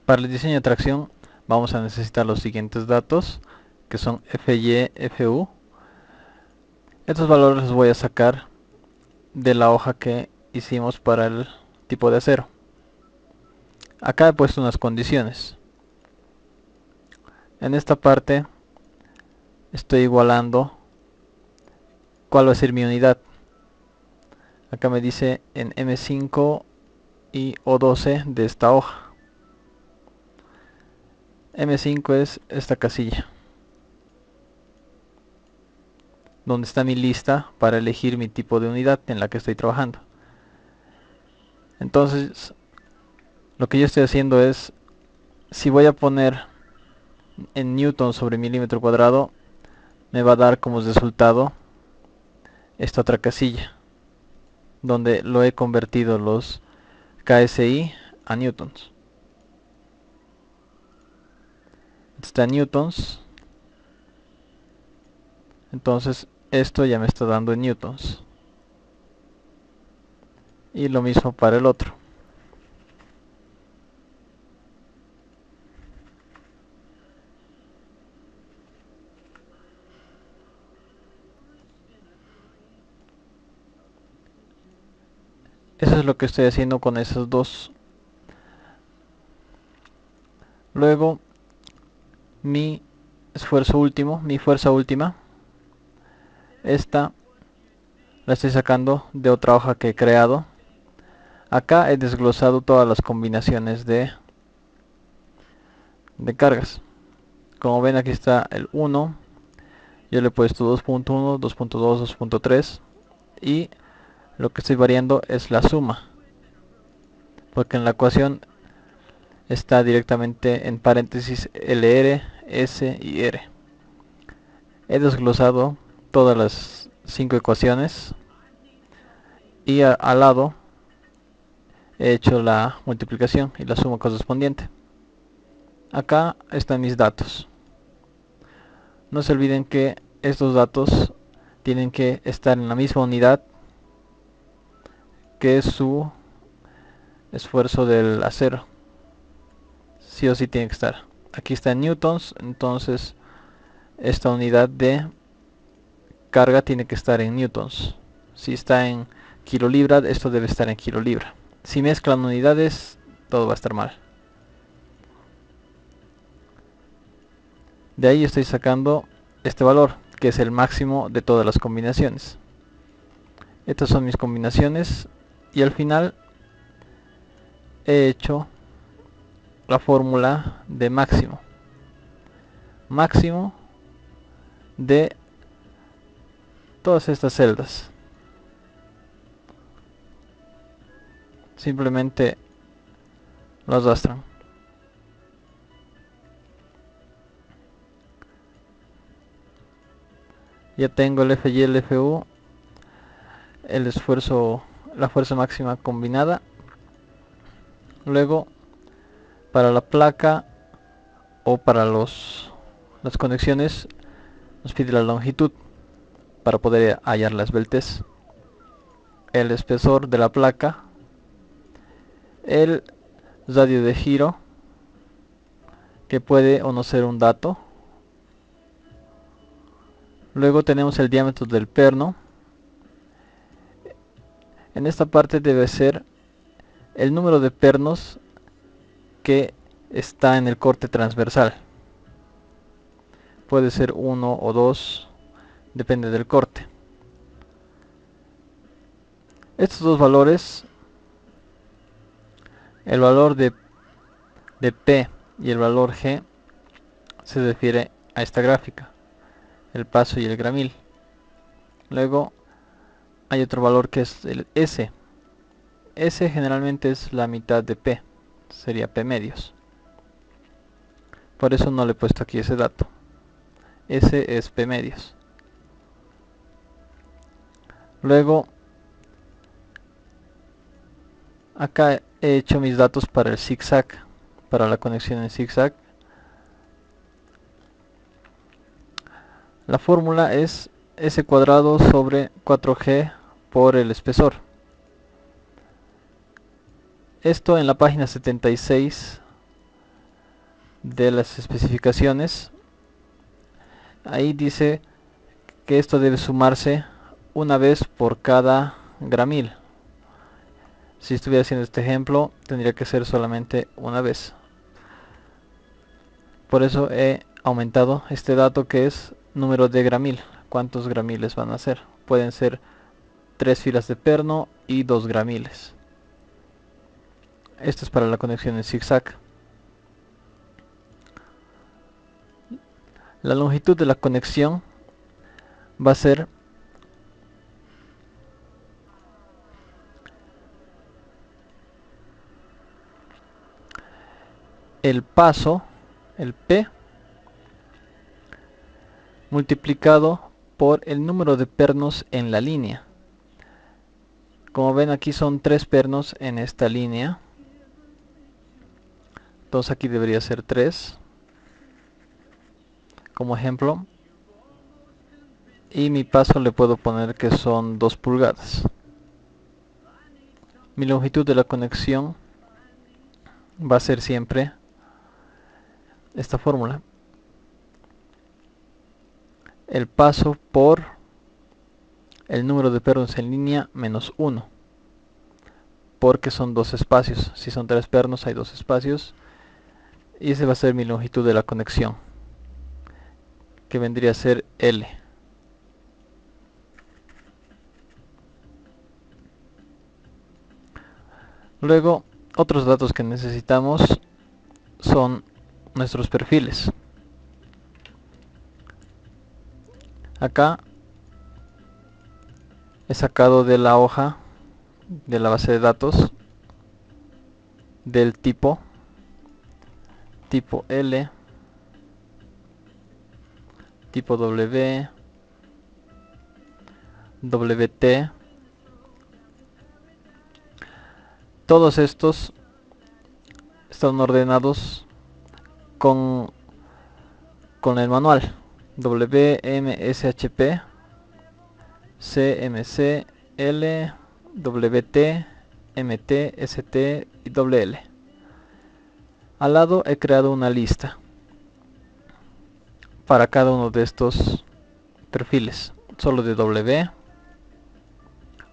Para el diseño de tracción vamos a necesitar los siguientes datos, que son FY, FU. Estos valores los voy a sacar de la hoja que hicimos para el tipo de acero. Acá he puesto unas condiciones. En esta parte estoy igualando cuál va a ser mi unidad. Acá me dice en M5 y O12 de esta hoja. M5 es esta casilla, donde está mi lista para elegir mi tipo de unidad en la que estoy trabajando. Entonces, lo que yo estoy haciendo es, si voy a poner en newton sobre milímetro cuadrado, me va a dar como resultado esta otra casilla, donde lo he convertido los KSI a newtons. Está newtons, entonces esto ya me está dando en newtons. Y lo mismo para el otro. Eso es lo que estoy haciendo con esos dos. Luego, mi esfuerzo último, mi fuerza última, esta la estoy sacando de otra hoja que he creado. Acá he desglosado todas las combinaciones de cargas. Como ven, aquí está el 1, yo le he puesto 2.1, 2.2, 2.3 y lo que estoy variando es la suma, porque en la ecuación está directamente en paréntesis LR, S y R. He desglosado todas las 5 ecuaciones y al lado he hecho la multiplicación y la suma correspondiente. Acá están mis datos. No se olviden que estos datos tienen que estar en la misma unidad que su esfuerzo del acero. Sí o sí tiene que estar. Aquí está en newtons, entonces esta unidad de carga tiene que estar en newtons. Si está en kilolibra, esto debe estar en kilolibra. Si mezclan unidades, todo va a estar mal. De ahí estoy sacando este valor, que es el máximo de todas las combinaciones. Estas son mis combinaciones y al final he hecho la fórmula de máximo. Máximo de todas estas celdas. Simplemente las arrastran. Ya tengo el FY y el FU, el esfuerzo, la fuerza máxima combinada. Luego, para la placa o para las conexiones, nos pide la longitud para poder hallar las beltes, el espesor de la placa, el radio de giro, que puede o no ser un dato. Luego tenemos el diámetro del perno. En esta parte debe ser el número de pernos que está en el corte transversal. Puede ser 1 o 2, depende del corte. Estos dos valores, el valor de P y el valor G, se refiere a esta gráfica, el paso y el gramil. Luego hay otro valor que es el S. S generalmente es la mitad de P, sería P medios. Por eso no le he puesto aquí ese dato. S es P medios. Luego, acá he hecho mis datos para el zigzag, para la conexión en zigzag. La fórmula es S cuadrado sobre 4G por el espesor. Esto en la página 76 de las especificaciones, ahí dice que esto debe sumarse una vez por cada gramil. Si estuviera haciendo este ejemplo, tendría que ser solamente una vez. Por eso he aumentado este dato, que es número de gramil. ¿Cuántos gramiles van a ser? Pueden ser 3 filas de perno y 2 gramiles. Esto es para la conexión en zigzag. La longitud de la conexión va a ser el paso, el P, multiplicado por el número de pernos en la línea. Como ven, aquí son 3 pernos en esta línea. Entonces aquí debería ser 3 como ejemplo. Y mi paso le puedo poner que son 2 pulgadas. Mi longitud de la conexión va a ser siempre esta fórmula: el paso por el número de pernos en línea menos 1, porque son 2 espacios. Si son 3 pernos hay 2 espacios, y ese va a ser mi longitud de la conexión, que vendría a ser L. Luego, otros datos que necesitamos son nuestros perfiles. Acá he sacado de la hoja de la base de datos del tipo L, tipo W, WT. Todos estos están ordenados con el manual: WMSHP, CMC, L, WT, MT, ST y WL. Al lado he creado una lista para cada uno de estos perfiles, solo de W,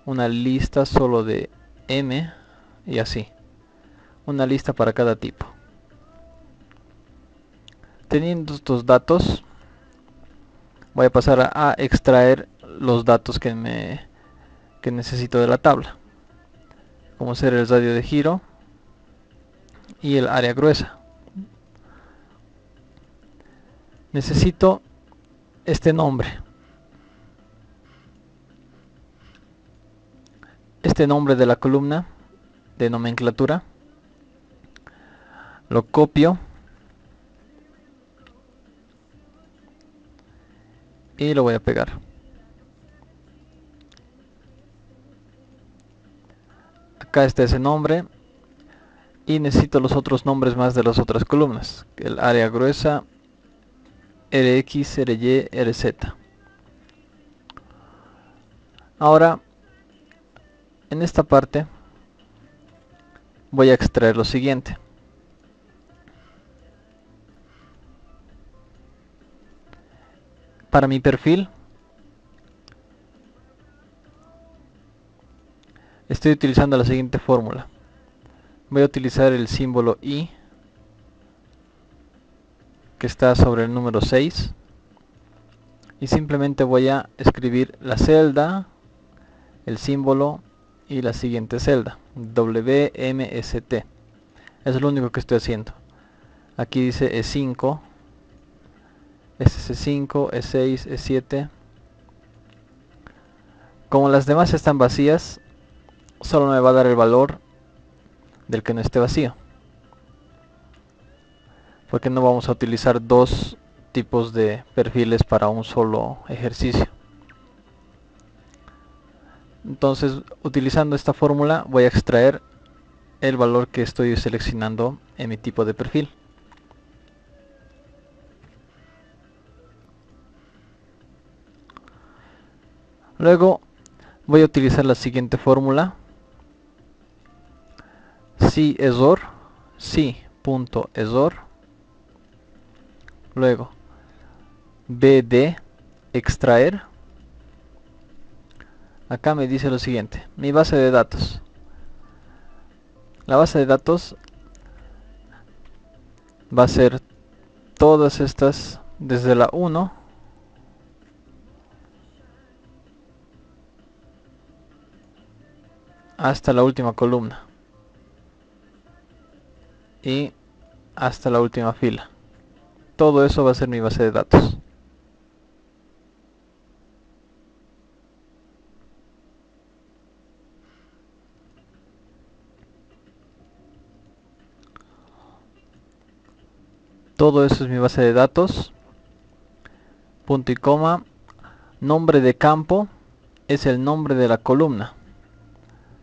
una lista solo de M, y así, una lista para cada tipo. Teniendo estos datos, voy a pasar a extraer los datos que necesito de la tabla, como ser el radio de giro y el área gruesa. Necesito este nombre de la columna de nomenclatura. Lo copio y lo voy a pegar. Acá está ese nombre, y necesito los otros nombres más de las otras columnas: el área gruesa, RX, RY, RZ. Ahora, en esta parte voy a extraer lo siguiente: para mi perfil estoy utilizando la siguiente fórmula. Voy a utilizar el símbolo I, que está sobre el número 6, y simplemente voy a escribir la celda, el símbolo y la siguiente celda, WMST. Eso es lo único que estoy haciendo. Aquí dice E5, S5, E6, E7. Como las demás están vacías, solo me va a dar el valor del que no esté vacío, porque no vamos a utilizar dos tipos de perfiles para un solo ejercicio. Entonces, utilizando esta fórmula, voy a extraer el valor que estoy seleccionando en mi tipo de perfil. Luego voy a utilizar la siguiente fórmula: si.ESOR Luego BD extraer. Acá me dice lo siguiente: mi base de datos. La base de datos va a ser todas estas desde la 1 hasta la última columna y hasta la última fila. Todo eso va a ser mi base de datos. Todo eso es mi base de datos. Punto y coma. Nombre de campo es el nombre de la columna.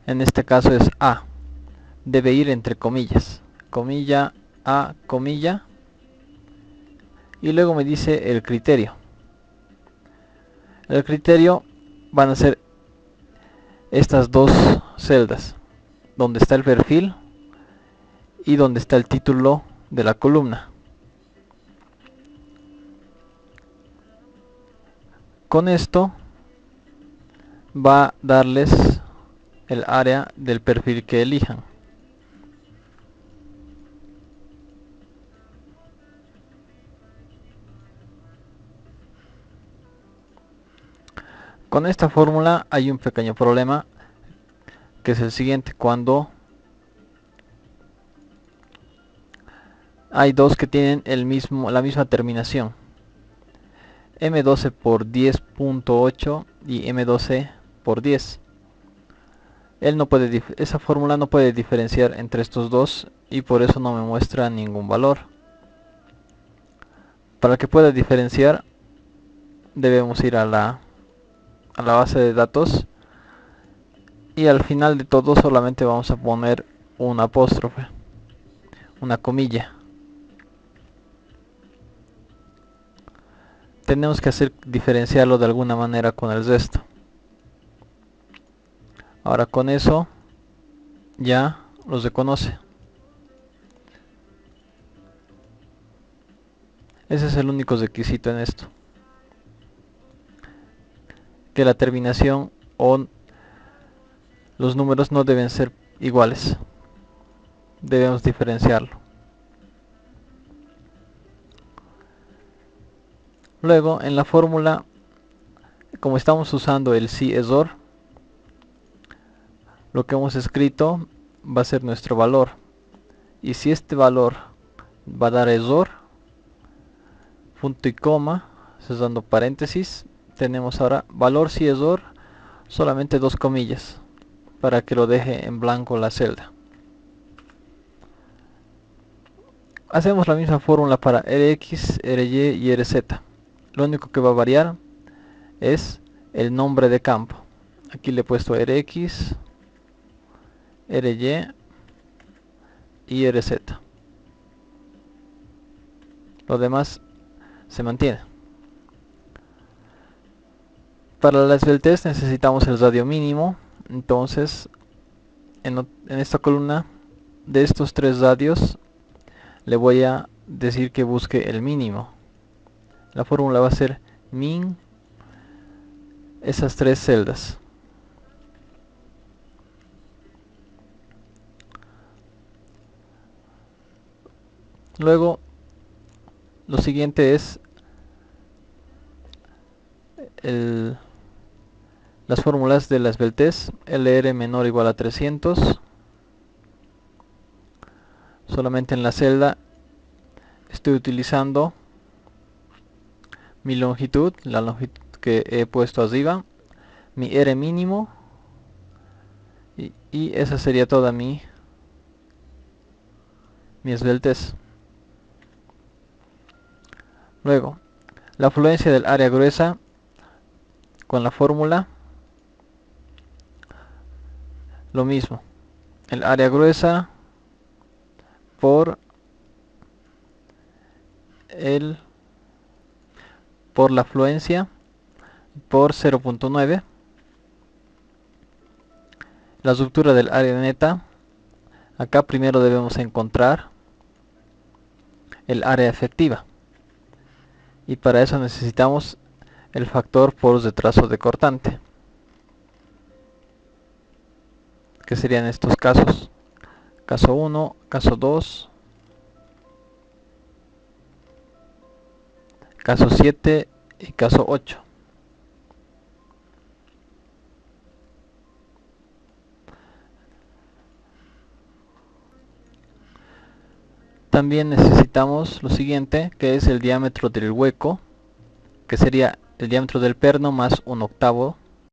En este caso es A. Debe ir entre comillas. Comilla A, comilla. Y luego me dice el criterio. El criterio van a ser estas dos celdas, donde está el perfil y donde está el título de la columna. Con esto va a darles el área del perfil que elijan. Con esta fórmula hay un pequeño problema, que es el siguiente: cuando hay dos que tienen la misma terminación, M12 por 10.8 y M12 por 10. Esa fórmula no puede diferenciar entre estos dos y por eso no me muestra ningún valor. Para que pueda diferenciar, debemos ir a la base de datos y al final de todo solamente vamos a poner un apóstrofe, una comilla. Tenemos que diferenciarlo de alguna manera con el resto. Ahora con eso ya los reconoce. Ese es el único requisito en esto, que la terminación o los números no deben ser iguales, debemos diferenciarlo. Luego en la fórmula, como estamos usando el CESOR, lo que hemos escrito va a ser nuestro valor, y si este valor va a dar error, punto y coma, cerrando paréntesis, tenemos ahora valor CESOR, solamente dos comillas, para que lo deje en blanco la celda. Hacemos la misma fórmula para Rx, Ry y Rz. Lo único que va a variar es el nombre de campo. Aquí le he puesto Rx, Ry y Rz. Lo demás se mantiene. Para la esbeltez necesitamos el radio mínimo. Entonces en esta columna de estos tres radios le voy a decir que busque el mínimo. La fórmula va a ser min esas tres celdas. Luego lo siguiente es las fórmulas de la esbeltez. LR menor o igual a 300. Solamente en la celda estoy utilizando mi longitud, la longitud que he puesto arriba, mi R mínimo, y esa sería toda mi esbeltez. Luego, la afluencia del área gruesa con la fórmula, lo mismo. El área gruesa por la afluencia por 0.9. La ruptura del área neta. Acá primero debemos encontrar el área efectiva. y para eso necesitamos el factor poros de trazo de cortante, que serían estos casos: caso 1, caso 2, caso 7 y caso 8. También necesitamos lo siguiente, que es el diámetro del hueco, que sería el diámetro del perno más 1/8